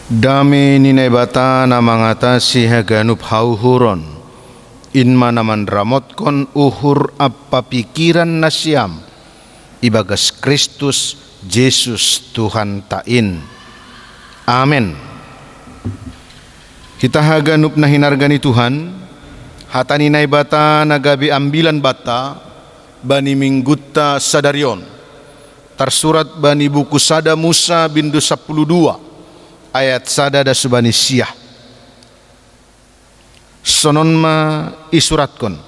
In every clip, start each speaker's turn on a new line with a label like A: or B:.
A: Dami ninay bata na mga si haganup hauhuron. Inma naman ramot kon uhur apapikiran na siyam. Ibagas Kristus Jesus Tuhan tain. Amen. Kita haganup na hinarga ni Tuhan. Hata ninay bata na gabi ambilan bata. Bani minggutta sadaryon. Tersurat bani buku sada Musa bindu 12. Ayat sada da subani siyah. Sonon ma isuratkon.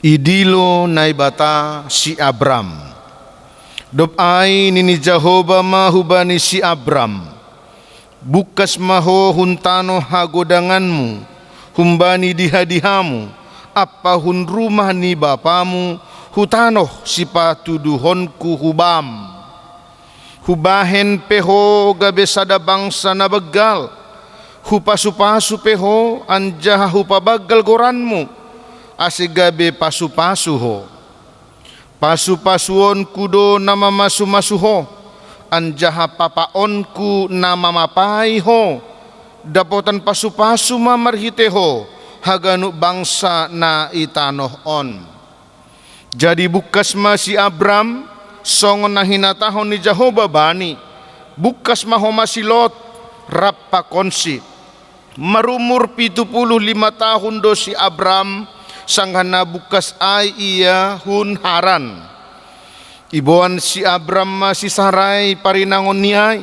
A: Idilo naibata si Abram. Dop ay nini Jehovah mahubani si Abram. Bukas maho huntano hagodanganmu. Humbani dihadihamu. Apa hun rumah ni bapamu. Hutanoh si patuduhonku hubam. Hubahen peho gabe sada bangsa na begal. Hupasu-pasu peho anjaha hupabagal goranmu. Asigabe pasu-pasu ho. Pasu-pasuon kudo nama masu-masu ho. Anjaha papaonku nama mapai ho. Dapotan pasu-pasu mamarhite ho. Haganu bangsa na itanoh on. Jadi bukas si Abram. Songon na hinatahon ni Jehovah bani. Bukas mahoma si Lot. Rapa konsi. Marumur 75 tahun do si Abram. Sanghana bukas ay iya hun haran. Ibuan si Abram masih sarai parinangon ni ay.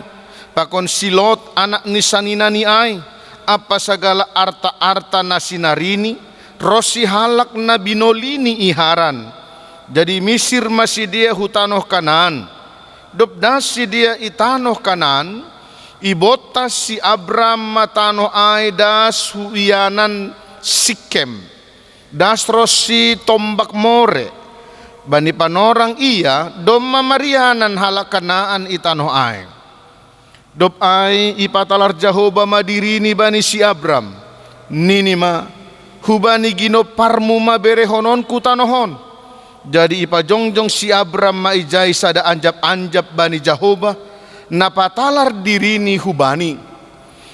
A: Pakon si Lot anak ni sanina ni ay. Apa segala arta-arta na sinarini. Rosi halak na binolini iharan. Jadi Misir masih dia hutanoh kanan. Dobdas si dia itanoh kanan. Ibotas si Abram matanoh ay das huianan Sikem. Das rosi tombak more. Bani panorang iya dom mamarianan halakanaan itanoh ay. Dob ay ipatalar Jehovah madirini bani si Abram. Ninima hubani ginoparmu maberehonon kutanohon. Jadi ipajongjong si Abram maijai sada anjap-anjap bani Jehovah napatalar dirini hubani.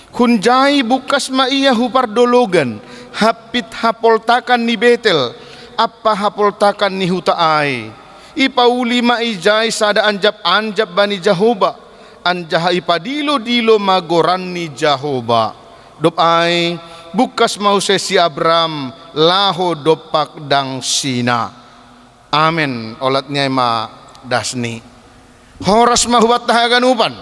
A: Hunjai bukas maia hupardologan hapit hapoltakan ni Betel apa hapoltakan ni hutaai. Ipauli maijai sada anjap-anjap bani Jehovah anjaha ipadilo-dilo magoran ni Jehovah. Dopai bukas mau si Abram laho dopak dang sina. Amen. Olatnya ma dasni. Horas mahubat tahagan upan.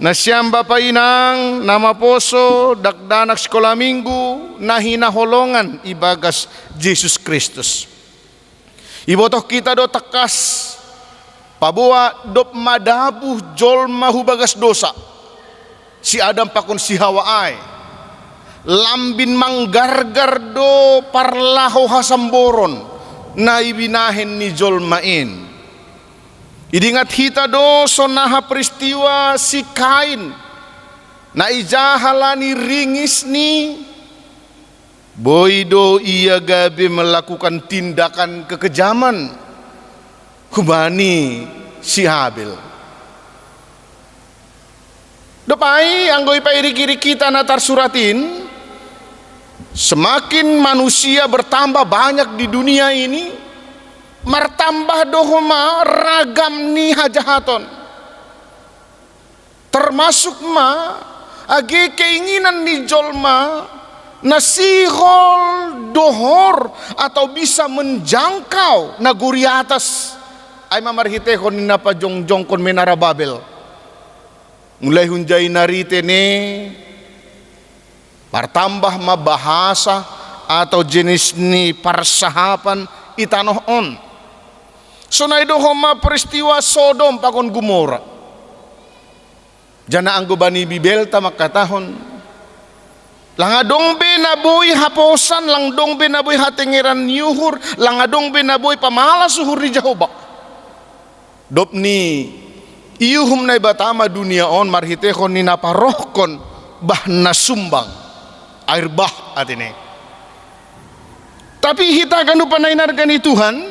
A: Nasyam bapa inang nama poso dakdanak sekolah minggu nahina holongan ibagas Yesus Kristus. Ibotoh kita do tekas pabuat dop madabuh jol mahubagas dosa. Si Adam pakun si Hawa ay. Lambin manggargar do parlaho hasamboron. Na ibinahin ni Jolmain. Idingat hita do sonaha peristiwa si Kain. Na ijahalani ringis ni. Boydo ia gabe melakukan tindakan kekejaman. Hubani si Habil. Dopai anggoy pa iri-iri kita natar suratin. Semakin manusia bertambah banyak di dunia ini, martambah dohoma ragam ni hajahaton. Termasuk ma age keinginan ni jolma nasihol dohor atau bisa menjangkau naguri atas. Ay mamarhite kon napa jongjong kon menara Babel. Mulai hunjai narite ne partambah mabahasa atau jenis ni persahapan itanoh on. So na idohoma peristiwa Sodom pakon Gomora. Jana anggo bani Bibelta makatahon. Langadong be naboy haposan, langdong be naboy hatengeran yuhur, langadong be naboy pamalas suhur di Jehovah. Dop ni iyuhum na ibatama dunia on marhitehon ni naparohkon bah nasumbang. Air bah atine. Tapi hita kanu panainargan ni Tuhan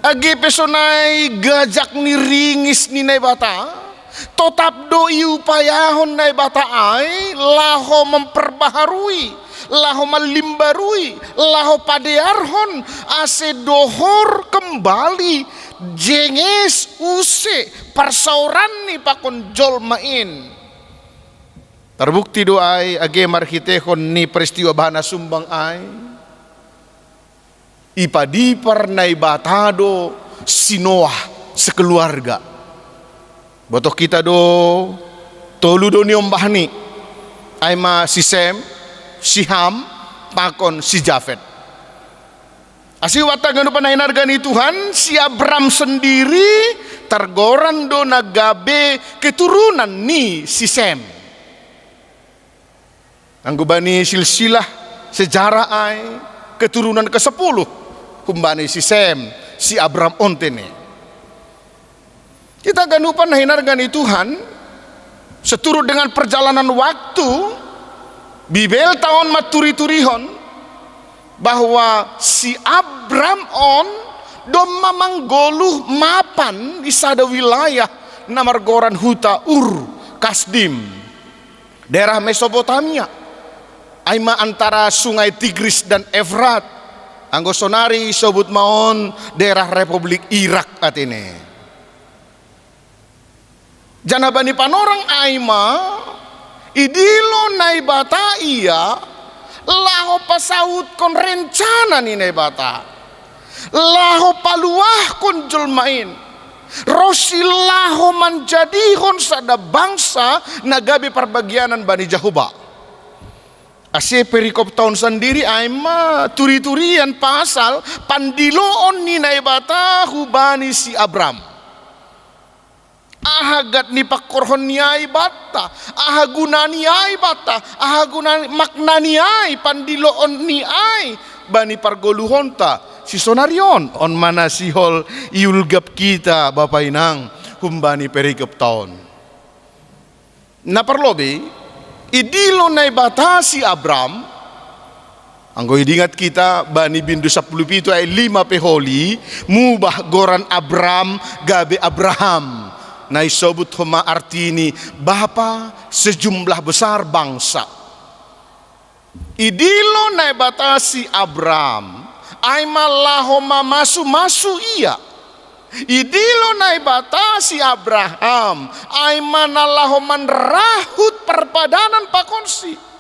A: age pesonai gajak ni ringis ni naibata Tetap doi upayahon na bata ay laho memperbaharui, laho malimbarui, laho padearhon ase dohor kembali jenges use persauran ni pakon jolmain. Terbukti doai age marhitehon ni peristiwa bahana sumbang ay ipadipar na batado sinoah sekeluarga. Botoh kita do tolu do niom bahni aima si Sem, si Ham, pakon si Jafet. Asi watagan panahinargani Tuhan si Abram sendiri tergoran do nagabe keturunan ni si Sem. Anggubani silsilah sejarah ai keturunan ke-10 kumbani si Sem, si Abram ontene. Kita ganupan hinargani Tuhan seturut dengan perjalanan waktu Bibel tahun maturi-turihon bahwa si Abram on dom mamang goluh mapan di sada wilayah namargoran huta Kasdim daerah Mesopotamia aima antara sungai Tigris dan Efrat anggosonari sobut maon daerah Republik Irak atene. Janabani panorang aima idilo naibata iya laho pasaut kon rencana ni naibata laho paluah kon julmain rosilaho manjadihon sada bangsa nagabe perbagianan Bani Jahuba. Ase perikop tahun sendiri aima turi-turian pasal pandiloon ni naibata hubani si Abram. Ahagat ni pakorhon niai bata, ahagunani ai bata, ahagunani maknani ai pandiloon ni ai bani pargoluhonta si sonarion on mana sihol iulgap kita Bapak Inang humbani perikop tahun. Na perlobe idilo nai bata si Abram anggo idingat kita bani bindu 10 pitu ay 5 peholi mubah goran Abram gabe Abraham. Naisobut homa artini bapa sejumlah besar bangsa. Idilo nai batasi Abram aima lahoma masu iya. Idilo nai batasi Abraham aima nalahoman rahut perpadanan pakonsi.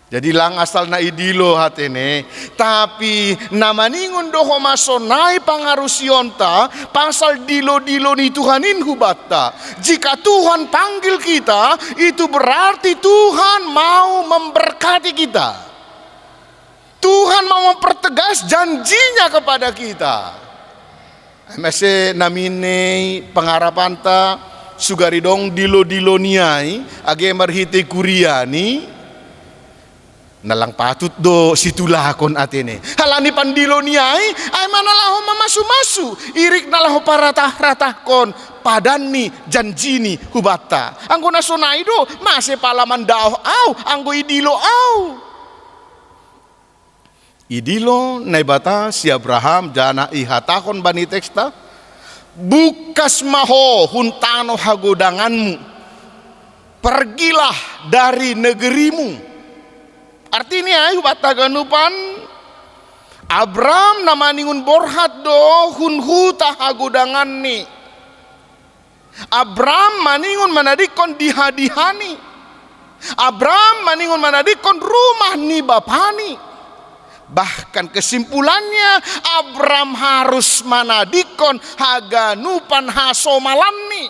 A: Jadi lang asal na idilo hatene tapi namaningun doho masonai pangarusionta pasal dilo-dilo ni Tuhanin hubata. Jika Tuhan panggil kita itu berarti Tuhan mau memberkati kita. Tuhan mau mempertegas janjinya kepada kita. Mese namine pengarapanta sugaridong dilo-dilo niai age marhite kuriani nalang patut do situlakon atene halani pandilo niai ay manalaho mamasu-masu irik nalaho paratah-ratah kon padani janjini hubata anggo nasonai do mase palaman daoh au anggo idilo au idilo naibata si Abraham jana ihatahon bani teksta bukas maho huntano hagodanganmu pergilah dari negerimu. Artinya bataganupan Abram namaningun borhat do hunhuta hagudangan ni. Abram maningun manadikon dihadihani. Abram maningun manadikon rumah ni bapani. Bahkan kesimpulannya Abram harus manadikon haganupan hasomalanni.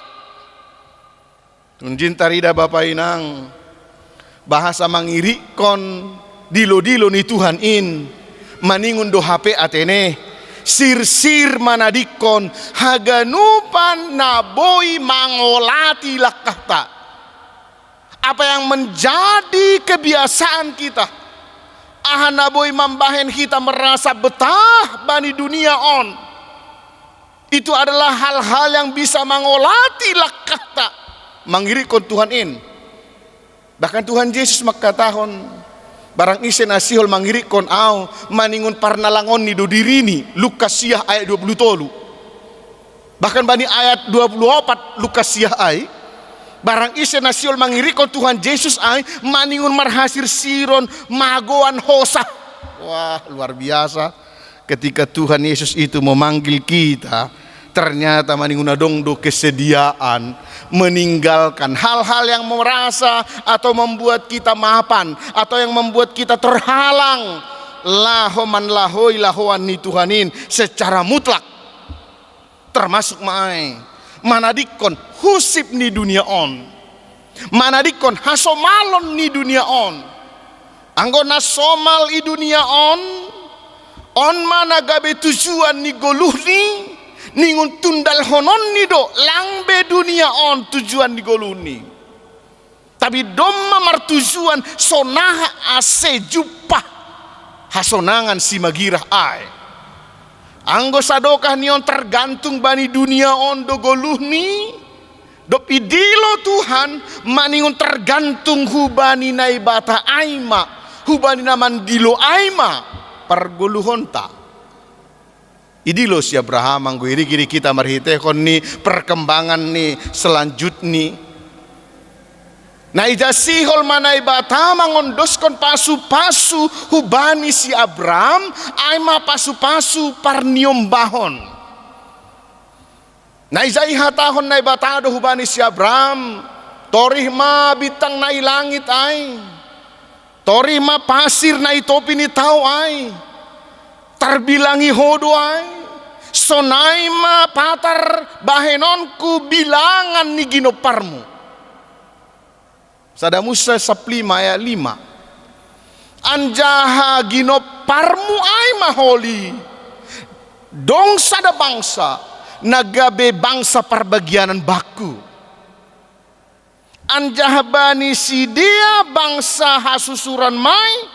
A: Tunjin tarida Bapak Inang bahasa mangirikon dilo-dilo ni Tuhan in maningun do HP atene sir-sir manadikon haganupan naboi mangolati lakata. Apa yang menjadi kebiasaan kita ahanaboy mambahen kita merasa betah bani dunia on itu adalah hal-hal yang bisa mangolati lakata mangirikon Tuhan in. Bahkan Tuhan Yesus makatahon barang isen asihol mangirikon au maningun parnalangon ni do dirini Lukas siah ayat 23. Bahkan bani ayat 24 Lukas ai, barang ise nasiol mangirikon Tuhan Yesus ai maningun marhasir siron magoan hosa. Wah, luar biasa. Ketika Tuhan Yesus itu memanggil kita, ternyata maningun adongdo kesediaan meninggalkan hal-hal yang merasa atau membuat kita mapan atau yang membuat kita terhalang lahoman lahoi lahoan ni Tuhanin secara mutlak, termasuk maai manadikon husip ni dunia on, manadikon hasomalon ni dunia on, anggona somal i dunia on mana gabe tujuan ni goluh ningun tundal honon ni do langbe dunia on tujuan ni goluh ni, tapi domma martujuan sonaha ase jupah hasonangan si magirah ai. Anggo sadokah nion tergantung bani dunia on do goluh ni do pidilo Tuhan maningun tergantung hubani naibata aima, hubani naman dilo aima pargoluhonta. Idilo si Abraham anggo iri kita marhitekon ni perkembangan ni selanjutnya. Na ijasihol manai bata mangondoskon pasu-pasu hubani si Abraham aima pasu-pasu parniom bahon. Na ijai hatahon nai bata do hubani si Abraham torih ma bitang nai langit ai, torih ma pasir nai topi ni tau ai, tarbilangi hodo ai, sonai ma patar bahenonku bilangan ni ginoparmu. Sada Musa 5 ayat 5. Anjaha ginoparmu ai maholi dong sada bangsa nagabe bangsa perbagianan baku. Anjaha bani sidia bangsa hasusuran mai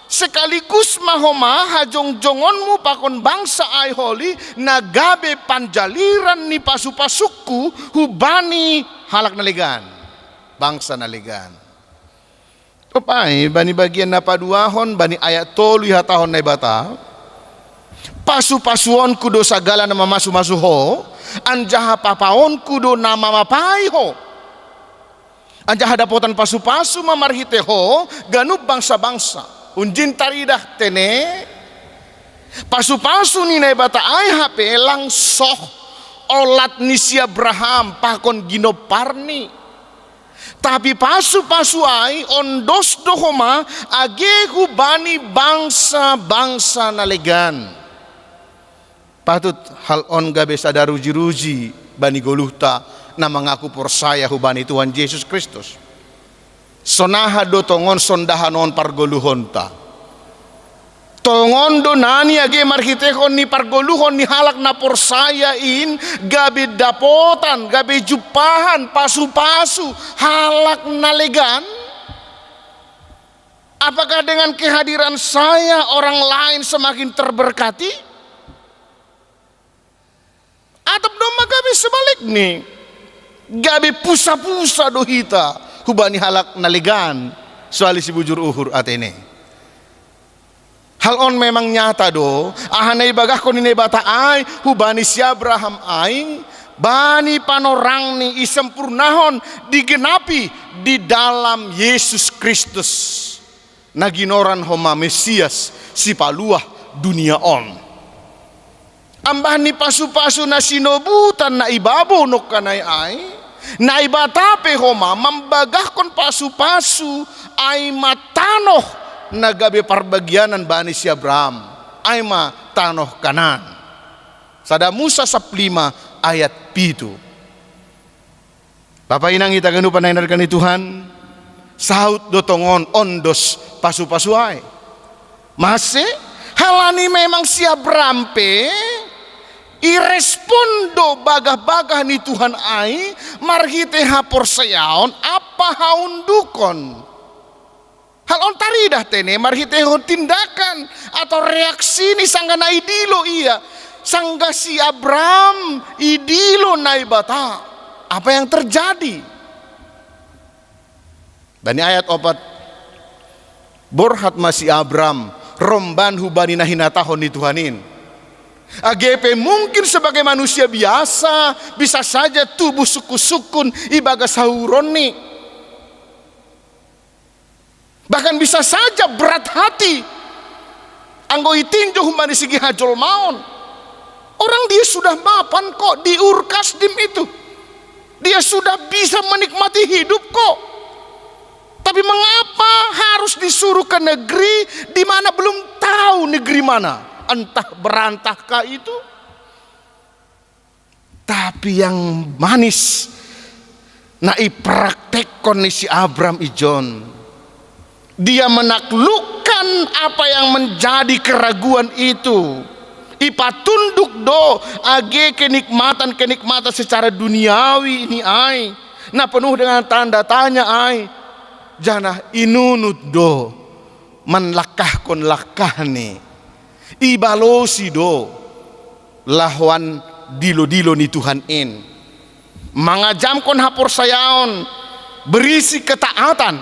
A: sekaligus mahoma hajong-jongonmu pakon bangsa ai holi nagabe panjaliran ni pasu-pasuku hubani halak nalegan bangsa nalegan. Opai bani bagian napaduahon bani ayat tolu hatahon nai bata pasu-pasuon kudo sagala nama masu-masu ho anjaha papaon kudo nama mapai ho anjaha dapotan pasu-pasu mamarhite ho ganub bangsa-bangsa unjin taridah tene pasu-pasu ni nai bata ai hape langsoh olat ni si Abraham pakon ginoparni. Tapi pasu-pasu ai ondos dohoma agehu bani bangsa-bangsa nalegan. Patut hal on gabe sadaruji-ruji bani goluhta na mengaku persaya hubani Tuhan Yesus Kristus. Sonaha do tongon sondahanon pargoluhonta. Tongon do nani age marhitekon ni pargoluhon ni halak na porsayain gabe dapotan gabe jupahan pasu-pasu halak nalegan. Apakah dengan kehadiran saya orang lain semakin terberkati? Atau doma gabe sebalik nih gabe pusa-pusa dohita hubani halak nalegan soali si bujur uhur atene. Hal on memang nyata do ahanai bagah konine bata ai hubani si Abraham ai bani panorang ni isempurnahon digenapi di dalam Yesus Kristus naginoran homa Mesias si paluah dunia on. Ambah ni pasu-pasu na sinobutan na ibabo nok kanay ai na ibatape homa membagahkon pasu-pasu ay matanoh nagabe parbagianan bani si Abraham aima tanoh kanan. Sada Musa 5 ayat 7. Bapak inang ita ganu panainar ni Tuhan saut dotongon ondos pasu-pasu ay masih halani memang si Abraham pe irespondo bagah-bagah ni Tuhan ai marhite hapor sayaon apa haundukon. Hal on taridah tene marhitehon tindakan atau reaksi ni sangga na idilo iya sangga si Abraham idilo naibata apa yang terjadi. Bani ayat 4 borhat masih Abraham romban hubani nahinatahon ni Tuhanin AGP mungkin sebagai manusia biasa bisa saja tubuh suku-sukun ibaga sauroni. Bahkan bisa saja berat hati. Anggo itinjo humbani sigi hajol maon. Orang dia sudah mapan kok di Urkasdim itu. Dia sudah bisa menikmati hidup kok. Tapi mengapa harus disuruh ke negeri di mana belum tahu negeri mana? Entah berantahkah itu. Tapi yang manis na ipraktekon ni si Abram ijon. Dia menaklukkan apa yang menjadi keraguan itu. Ipa tunduk do age kenikmatan secara duniawi ini ai. Nah penuh dengan tanda tanya ai. Jana inunut do menlakahkon lakahni. Ibalosi do lawan dilo-dilo ni Tuhan in. Mangajamkon hapor sayaon berisi ketaatan.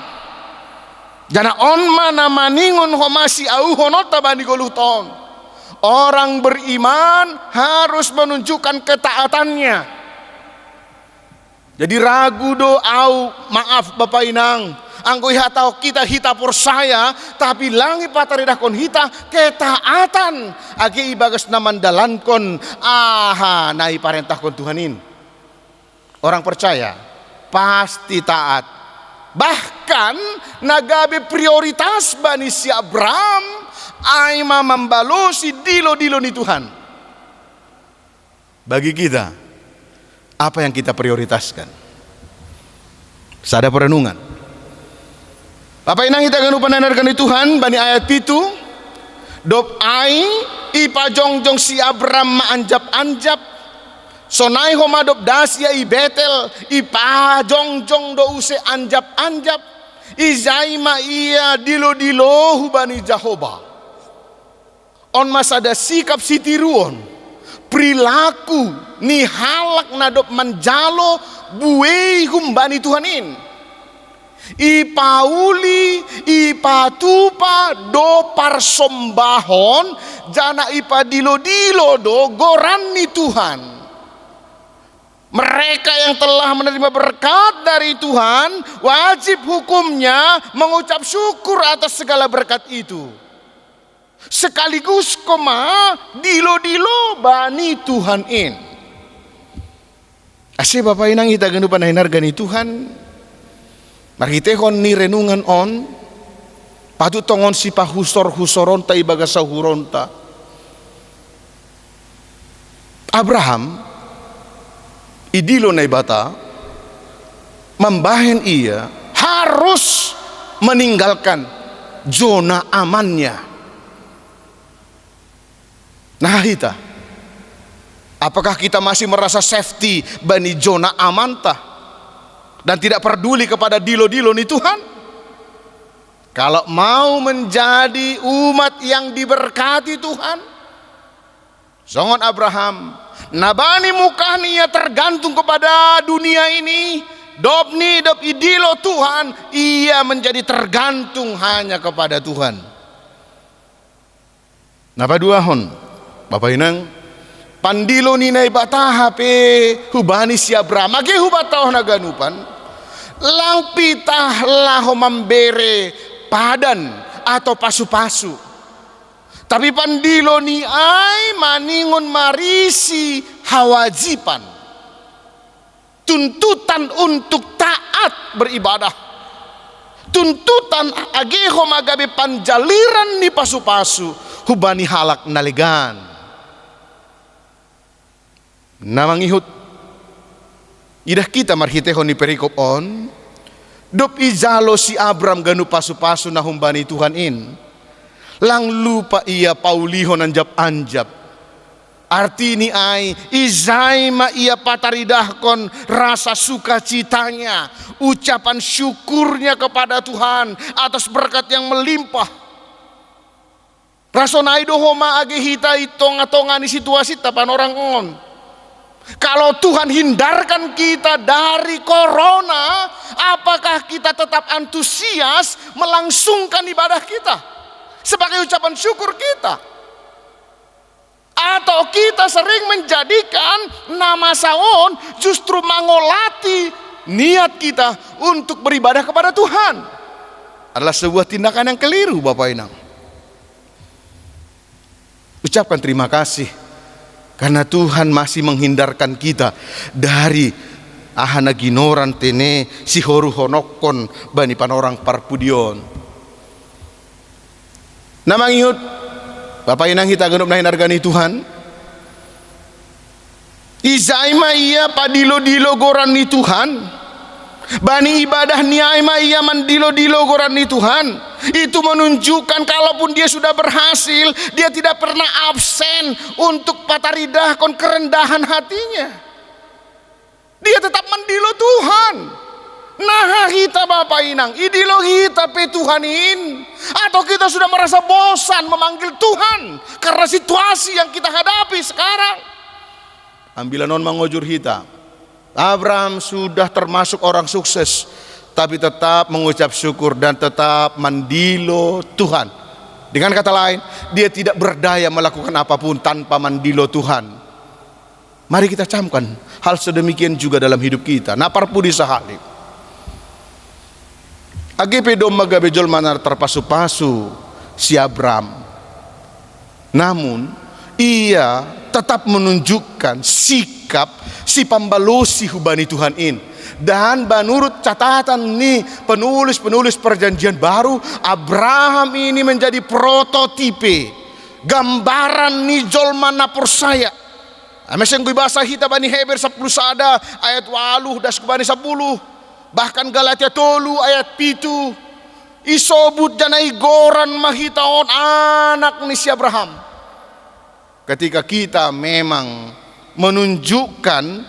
A: Jana on mana maningon homasi au honota bani goluton. Orang beriman harus menunjukkan ketaatannya. Jadi ragu do au maaf Bapak Inang. Anggo hatau kita hita persaya tapi langi pataridahkon hita ketaatan agi ibagas naman dalankon aha nai parentahkon Tuhanin. Orang percaya pasti taat. Bahkan nagabe prioritas bani si Abram ay mamambalosi dilo-dilo ni Tuhan. Bagi kita apa yang kita prioritaskan? Sada perenungan. Apa inang kita ganu pananarkan ni Tuhan bani ayat itu dop ai ipa jongjong si Abram maanjap-anjap sonai homa dop dasya i Betel ipa jongjong do use anjap-anjap izai ma iya dilo-dilo hubani Jahoba on masada sikap sitiruon perilaku ni halak nadop manjalo buei humbani Tuhanin. Ipauli, ipatupa do parsombahon, jana ipa dilo-dilo do goran ni Tuhan. Mereka yang telah menerima berkat dari Tuhan, wajib hukumnya mengucap syukur atas segala berkat itu. Sekaligus koma dilo-dilo bani Tuhan in. Asih Bapak Inang kita gendu panahinargani Tuhan. Marhitehon ni renungan on patut tongon si pahusor-husoronta ibaga sahuronta. Abraham idilo na ibata membahen ia harus meninggalkan zona amannya. Nah kita apakah kita masih merasa safety bani zona amantah? Dan tidak peduli kepada dilo-dilo ni Tuhan. Kalau mau menjadi umat yang diberkati Tuhan, songon Abraham nabani mukahnya tergantung kepada dunia ini, dop idilo Tuhan, ia menjadi tergantung hanya kepada Tuhan. Napa duahon Bapak Inang pandilo ni na ibataha pe hubani si Abraham age hubataw na ganupan lang pitah laho mambere padan atau pasu-pasu tapi pandilo ni ay maningon marisi hawajipan tuntutan untuk taat beribadah tuntutan ageho magabe panjaliran ni pasu-pasu hubani halak naligan. Namangihut idah kita marhitehon ni perikop on dop izalo si Abram ganu pasu-pasu na humbani Tuhan in lang lupa ia paulihon anjap-anjap arti ni ay izay ma ia pataridahkon rasa sukacitanya ucapan syukurnya kepada Tuhan atas berkat yang melimpah rasonai dohoma age hita itonga-tonga ni situasi tapan orang on. Kalau Tuhan hindarkan kita dari corona, apakah kita tetap antusias melangsungkan ibadah kita sebagai ucapan syukur kita? Atau kita sering menjadikan nama saon justru mengolati niat kita untuk beribadah kepada Tuhan. Adalah sebuah tindakan yang keliru, Bapak Inang. Ucapkan terima kasih karena Tuhan masih menghindarkan kita dari ahana ginoran tene si horu honokon bani panorang parpudion. Namang ihut Bapak Inang kita genep nahin hargani Tuhan. Izaima iya padilo-dilo goran ni Tuhan. Bani ibadah niaima ia mandilo-dilo goran ni Tuhan. Itu menunjukkan kalaupun dia sudah berhasil, dia tidak pernah absen untuk pataridahkon kerendahan hatinya. Dia tetap mendilo Tuhan. Nah kita Bapak Inang, idilo kita pe Tuhanin. Atau kita sudah merasa bosan memanggil Tuhan karena situasi yang kita hadapi sekarang. Ambilan non mangojur kita. Abraham sudah termasuk orang sukses, tapi tetap mengucap syukur dan tetap mendilo Tuhan. Dengan kata lain, dia tidak berdaya melakukan apapun tanpa mendilo Tuhan. Mari kita camkan hal sedemikian juga dalam hidup kita. Napar pudi sahali. Agepe domba gabejol manar terpasu-pasu si Abraham. Namun ia tetap menunjukkan sikap si pembalosi hubani Tuhan ini. Dan menurut catatan nih penulis perjanjian baru, Abraham ini menjadi prototipe, gambaran nih jolma na persaya. Ameseng gue bahasa kita bani Heber 10 sada ayat 8 das bani 10. Bahkan Galatia 3 ayat 7 isobut janai goran mahitaon anak ni si Abraham. Ketika kita memang menunjukkan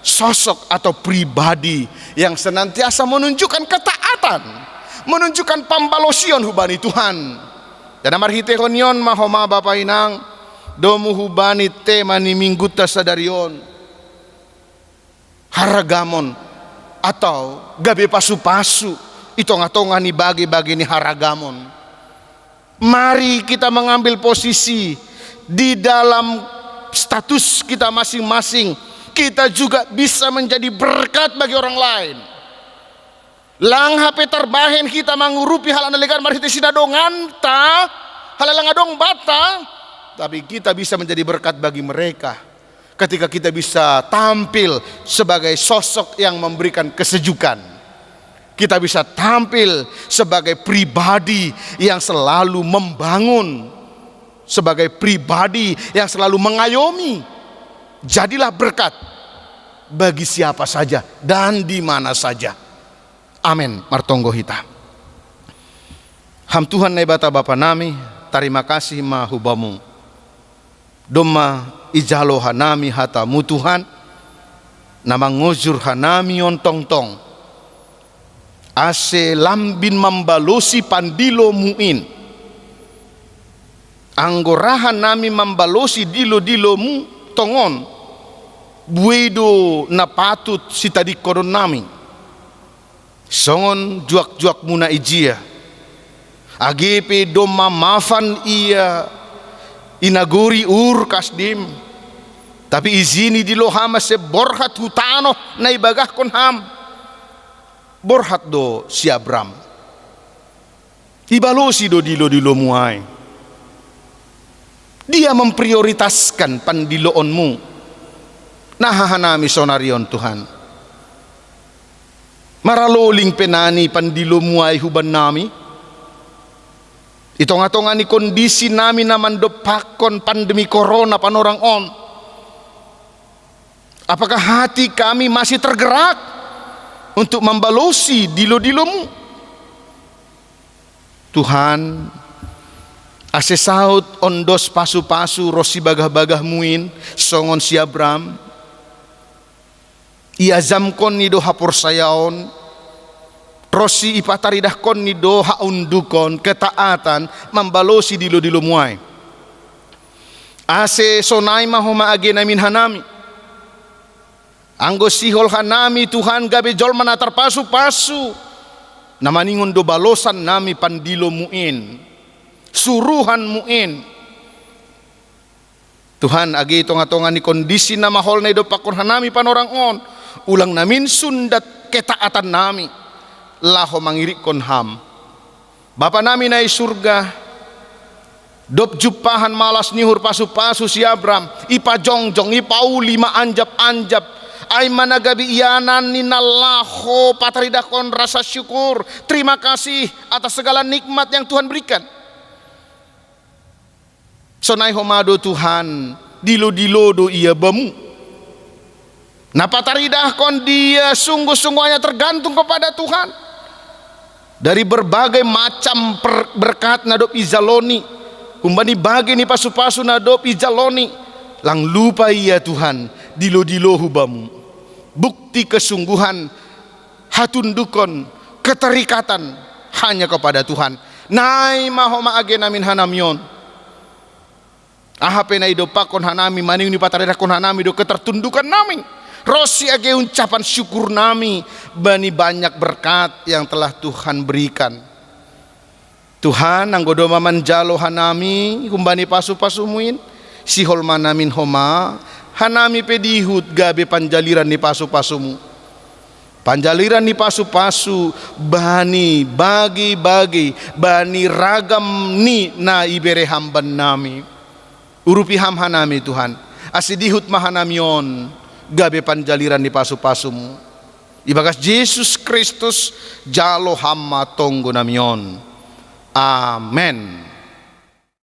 A: sosok atau pribadi yang senantiasa menunjukkan ketaatan, menunjukkan pambalosion hubani Tuhan. Dan amarhitehonion mahoma Bapak Inang domu hubani tema ni mingguta sadarion haragamon atau gabe pasu-pasu itonga-tonga ni bagi-bagi ni haragamon. Mari kita mengambil posisi di dalam status kita masing-masing. Kita juga bisa menjadi berkat bagi orang lain. Lang HP terbahen kita mengurupi hal analikan marhiti sinadongan ta halalang adong bata, tapi kita bisa menjadi berkat bagi mereka ketika kita bisa tampil sebagai sosok yang memberikan kesejukan. Kita bisa tampil sebagai pribadi yang selalu membangun, sebagai pribadi yang selalu mengayomi. Jadilah berkat bagi siapa saja dan di mana saja. Amin. Martonggo hita. Ham Tuhan nebata Bapa nami, terima kasih mahubamu. Doma ijalo hanami hatamu Tuhan, nama ngujur hanami ontong-tong. Ase lambin membalosi pandilo muin. Anggorahan nami membalosi dilo-dilomu tongon buedo na patut si tadi koron nami songon juak-juak muna ijia agepe doma mafan ia inaguri kasdim tapi izini dilo hama se borhat hutano na ibagah kon ham borhat do si Abraham ibalosi do dilo-dilo muai. Dia memprioritaskan pandiloonmu. Nahahanami sonarion Tuhan. Maraloling penani pandilomu ay huban nami. Itong-atongan ni kondisi nami na mandopakon pandemi corona panorang on. Apakah hati kami masih tergerak untuk membalosi dilo-dilomu? Tuhan, asesaut ondos pasu-pasu rosi bagah-bagah muin songon si Abraham ia zamkon ni doha porsayaon rosi ipataridahkon ni doha undukon ketaatan membalosi dilo-dilo muai ase sonai mahoma agena min hanami anggo sihol hanami Tuhan gabe jol mana terpasu-pasu namaningon do balosan nami pandilo muin suruhan muin Tuhan agi tonga-tonga ni kondisi na mahol na ido pakon hanami panorang on. Ulang namin sundat ketaatan nami. Laho mangirik kon ham. Bapa namin ay surga. Dop jupahan malas nihur pasu-pasu si Abram. Ipajongjong, ipauli maanjap-anjap. Ay managabi iyanan ni nalaho pataridakon rasa syukur. Terima kasih atas segala nikmat yang Tuhan berikan. Sonai homado Tuhan, dilo-dilo do ia bamu. Napataridah kon dia sungguh-sungguhnya tergantung kepada Tuhan. Dari berbagai macam berkat nadop izaloni, kumbani bagi ni pasu-pasu nadop izaloni, lang lupa ia Tuhan, dilo-dilo hubamu. Bukti kesungguhan, hatundukon, keterikatan hanya kepada Tuhan. Nai mahoma age namin hanamyon. Ahape na ido pakon hanami maning ni patareda kon hanami do ketertundukan nami. Rosi age ucapan syukur nami bani banyak berkat yang telah Tuhan berikan. Tuhan anggodo manjalo hanami kumbani pasu-pasumuin sihol manamin homa hanami pedihut gabe panjaliran ni pasu-pasumu. Panjaliran ni pasu-pasu bani bagi-bagi bani ragam ni na ibere hamban nami. Urupi ham hanami Tuhan asidihut mahanamion gabe panjaliran di pasu-pasumu ibagas Yesus Kristus jalo hamma tonggo namion. Amen.